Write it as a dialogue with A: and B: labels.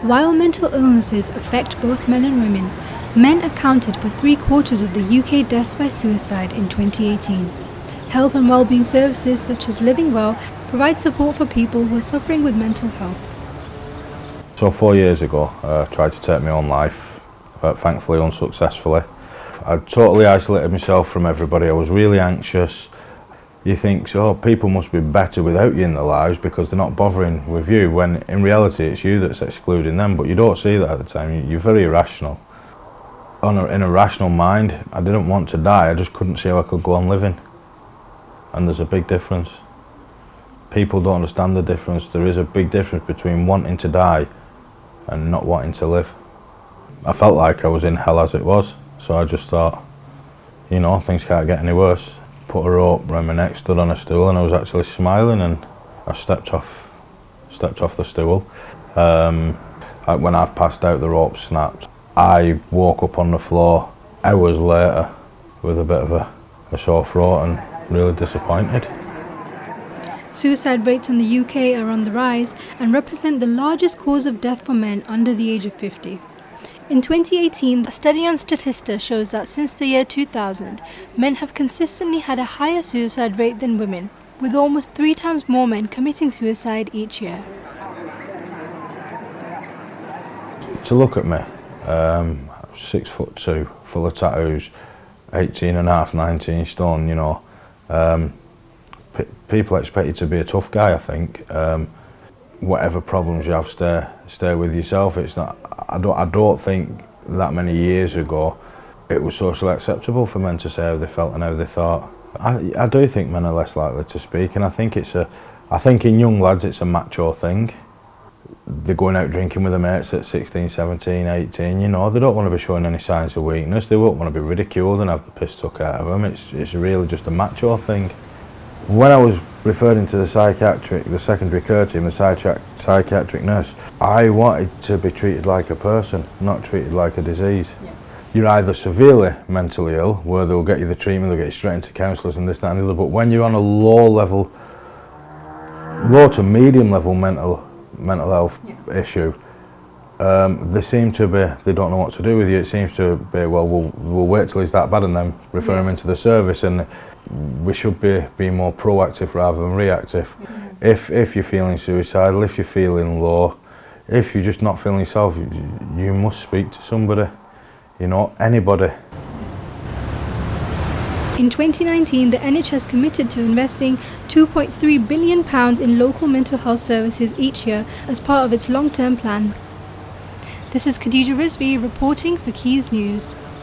A: While mental illnesses affect both men and women, men accounted for 3/4 of the UK deaths by suicide in 2018. Health and wellbeing services such as Living Well provide support for people who are suffering with mental health.
B: So 4 years ago, I tried to take my own life, thankfully unsuccessfully. I totally isolated myself from everybody. I was really anxious. You think, oh, people must be better without you in their lives because they're not bothering with you, when in reality it's you that's excluding them, but you don't see that at the time. You're very irrational. In a rational mind, I didn't want to die, I just couldn't see how I could go on living. And there's a big difference. People don't understand the difference. There is a big difference between wanting to die and not wanting to live. I felt like I was in hell as it was, so I just thought, you know, things can't get any worse. Put a rope around my neck, stood on a stool, and I was actually smiling, and I stepped off the stool. When I've passed out, the rope snapped. I woke up on the floor hours later with a bit of a sore throat and really disappointed.
A: Suicide rates in the UK are on the rise and represent the largest cause of death for men under the age of 50. In 2018, a study on Statista shows that since the year 2000, men have consistently had a higher suicide rate than women, with almost 3 times more men committing suicide each year.
B: To look at me, 6'2", full of tattoos, 18.5, 19 stone, you know. People expect you to be a tough guy, I think. Whatever problems you have, stay with yourself. It's not. I don't think that many years ago it was socially acceptable for men to say how they felt and how they thought. I do think men are less likely to speak, and I think in young lads it's a macho thing. They're going out drinking with their mates at 16, 17, 18, you know, they don't want to be showing any signs of weakness. They won't want to be ridiculed and have the piss took out of them. It's really just a macho thing. When I was referring to the secondary care team, the psychiatric nurse, I wanted to be treated like a person, not treated like a disease. Yeah. You're either severely mentally ill, where they'll get you the treatment, they'll get you straight into counsellors and this, that and the other, but when you're on a low to medium level mental health issue, they don't know what to do with you. It seems to be, well, we'll wait till he's that bad and then refer him into the service, and we should be more proactive rather than reactive. If you're feeling suicidal, if you're feeling low, if you're just not feeling yourself, you must speak to somebody, you know, anybody.
A: In 2019, the NHS committed to investing £2.3 billion in local mental health services each year as part of its long-term plan. This is Khadija Rizvi reporting for Keys News.